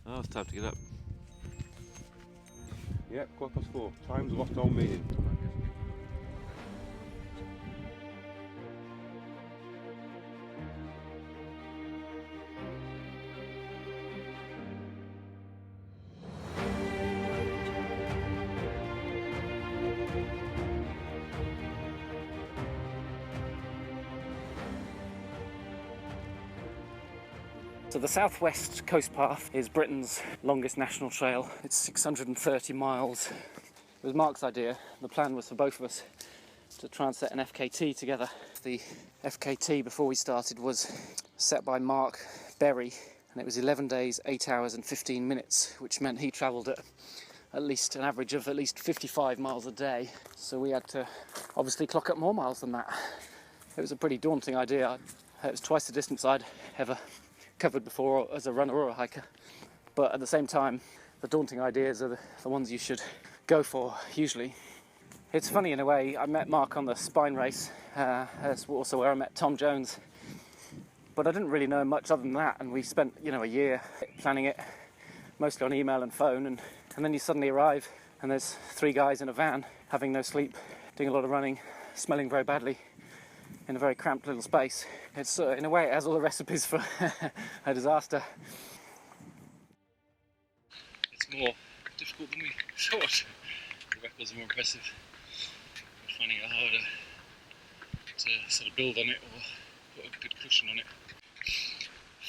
Oh, it's time to get up. Yep, 4:15. Time's lost all meaning. So the Southwest Coast Path is Britain's longest national trail. It's 630 miles. It was Mark's idea. The plan was for both of us to try and set an FKT together. The FKT before we started was set by Mark Berry, and it was 11 days, 8 hours and 15 minutes, which meant he travelled at least an average of at least 55 miles a day. So we had to obviously clock up more miles than that. It was a pretty daunting idea. It was twice the distance I'd ever covered before as a runner or a hiker, but at the same time the daunting ideas are the ones you should go for usually. It's funny in a way, I met Mark on the Spine race, that's also where I met Tom Jones, but I didn't really know much other than that, and we spent a year planning it, mostly on email and phone, and then you suddenly arrive and there's 3 guys in a van having no sleep, doing a lot of running, smelling very badly in a very cramped little space. It's in a way it has all the recipes for a disaster. It's more difficult than we thought. The records are more impressive. We're finding it harder to sort of build on it or put a good cushion on it.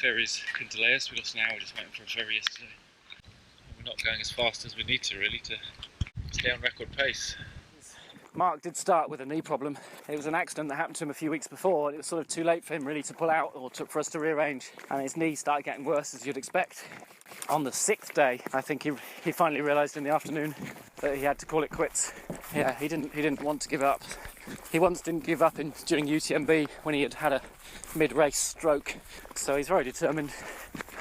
Ferries can delay us. We lost an hour just waiting for a ferry yesterday. We're not going as fast as we need to really to stay on record pace. Mark did start with a knee problem. It was an accident that happened to him a few weeks before, and it was sort of too late for him really to pull out or for us to rearrange, and his knee started getting worse, as you'd expect. On the 6th day, I think he finally realised in the afternoon that he had to call it quits. Yeah, he didn't want to give up. He once didn't give up during UTMB when he had a mid-race stroke, so he's very determined.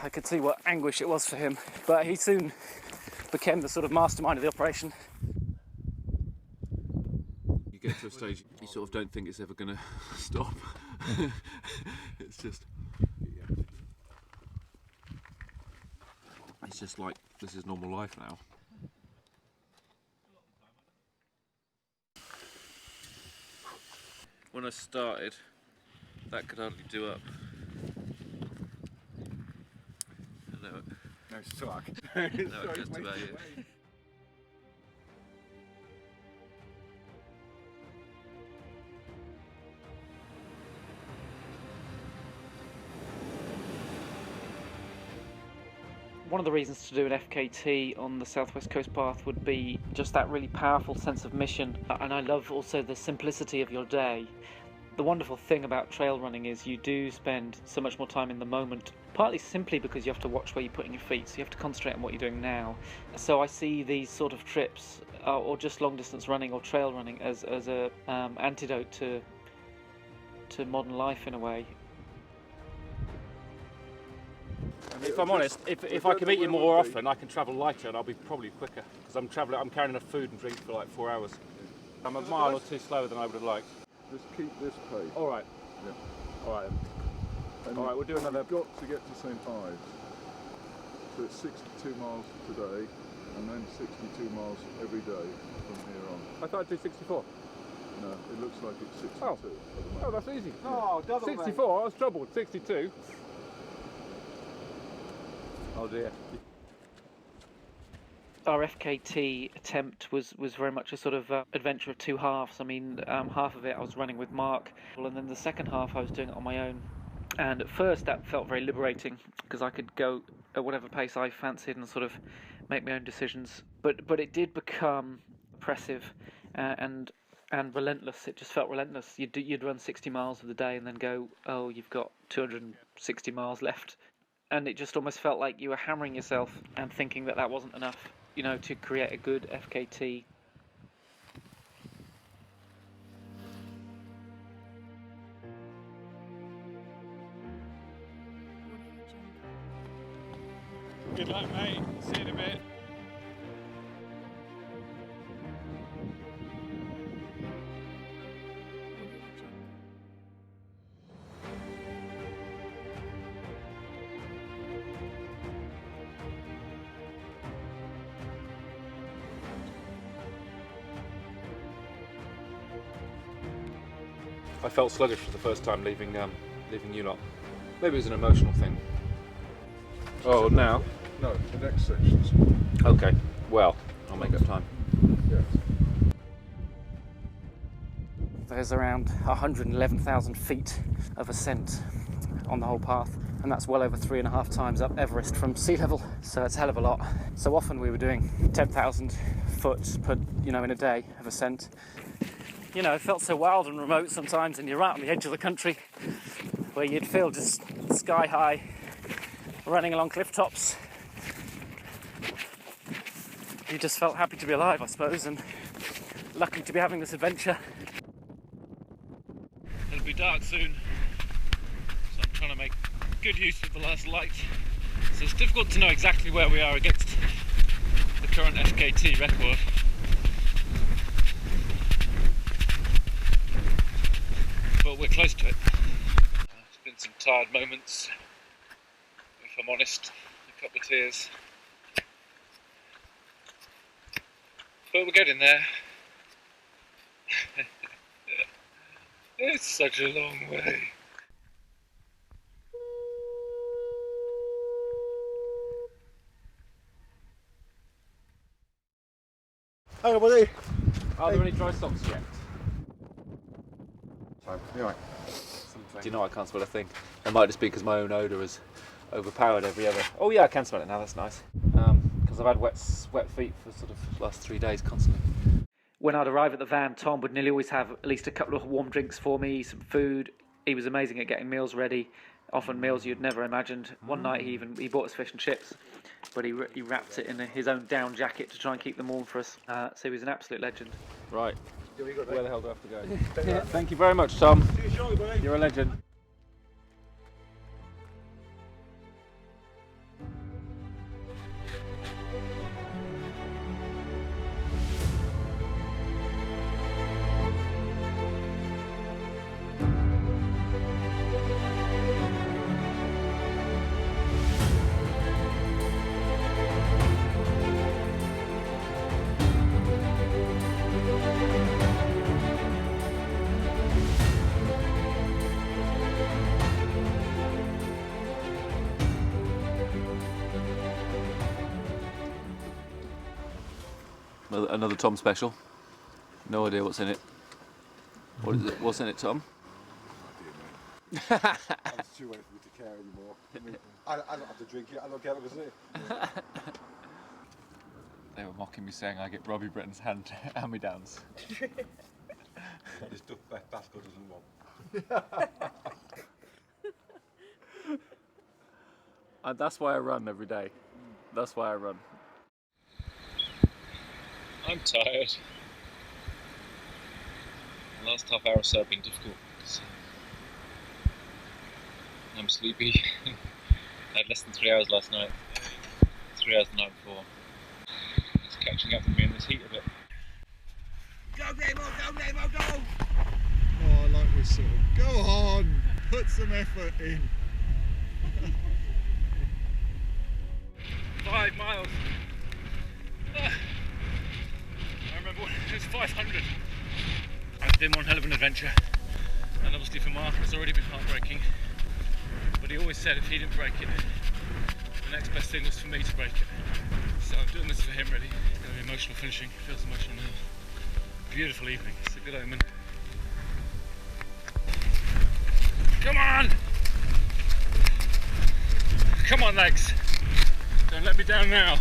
I could see what anguish it was for him, but he soon became the sort of mastermind of the operation. You get to a stage you sort of don't think it's ever going to stop. It's just like this is normal life now. When I started, that could hardly do up. No suck. No, just about it. One of the reasons to do an FKT on the Southwest Coast Path would be just that really powerful sense of mission, and I love also the simplicity of your day. The wonderful thing about trail running is you do spend so much more time in the moment, partly simply because you have to watch where you're putting your feet, so you have to concentrate on what you're doing now. So I see these sort of trips, or just long distance running or trail running, as a antidote to modern life in a way. If I'm honest, if I can meet you more often, I can travel lighter and I'll be probably quicker, because I'm carrying enough food and drink for like 4 hours. I'm a mile or 2 slower than I would have liked. Just keep this pace. All right. Yeah. All right. And All right, we'll do another. You've got to get to St Ives. So it's 62 miles today, and then 62 miles every day from here on. I thought I'd do 64. No, it looks like it's 62 Oh. at the moment. Oh, that's easy. Yeah. Oh, double 64. I was troubled. 62. Oh dear. Our FKT attempt was very much a sort of adventure of 2 halves. I mean, half of it I was running with Mark, and then the second half I was doing it on my own. And at first that felt very liberating, because I could go at whatever pace I fancied and sort of make my own decisions. But it did become oppressive and relentless. It just felt relentless. You'd run 60 miles of the day and then go, oh, you've got 260 miles left. And it just almost felt like you were hammering yourself and thinking that wasn't enough, to create a good FKT. Good luck, mate. See you in a bit. I felt sluggish for the first time leaving you lot. Maybe it was an emotional thing. Oh, now? No, the next sections. Okay, well, I'll make up time. Yes. There's around 111,000 feet of ascent on the whole path, and that's well over 3.5 times up Everest from sea level, so it's a hell of a lot. So often we were doing 10,000 foot per, in a day of ascent. You know, it felt so wild and remote sometimes, and you're right on the edge of the country where you'd feel just sky high, running along cliff tops. You just felt happy to be alive, I suppose, and lucky to be having this adventure. It'll be dark soon, so I'm trying to make good use of the last light. So it's difficult to know exactly where we are against the current FKT record. But we're close to it. There's been some tired moments, if I'm honest, a couple of tears. But we're getting there. It's such a long way. Hello, buddy. Are there any dry socks yet? You alright? Do you know I can't smell a thing? It might just be because my own odour has overpowered every other... Oh yeah, I can smell it now, that's nice. Because I've had wet feet for sort of the last 3 days constantly. When I'd arrive at the van, Tom would nearly always have at least a couple of warm drinks for me, some food. He was amazing at getting meals ready, often meals you'd never imagined. One night he bought us fish and chips, but he wrapped it in his own down jacket to try and keep them warm for us. So he was an absolute legend. Right, where the hell do I have to go? Thank you very much, Tom. See you shortly, buddy. You're a legend. Another Tom special. No idea what's in it. What is it? What's in it, Tom? It's too late for me to care anymore. I don't have to drink it, I don't care what I say. They were mocking me saying I get Robbie Britton's hand-me-downs. This stuff Basco doesn't want. And that's why I run every day. That's why I run. I'm tired. The last half hour or so have been difficult because I'm sleepy. I had less than 3 hours last night. 3 hours the night before. It's catching up with me in this heat a bit. Go, Damo, go, Damo, go! Oh, I like this sort of. Go on! Put some effort in. 5 miles. I remember when it was 500. It's been one hell of an adventure, and obviously for Mark it's already been heartbreaking, but he always said if he didn't break it, the next best thing was for me to break it. So I'm doing this for him really. It's going to be emotional finishing, it feels emotional now. Beautiful evening, it's a good omen. Come on! Come on legs! Don't let me down now.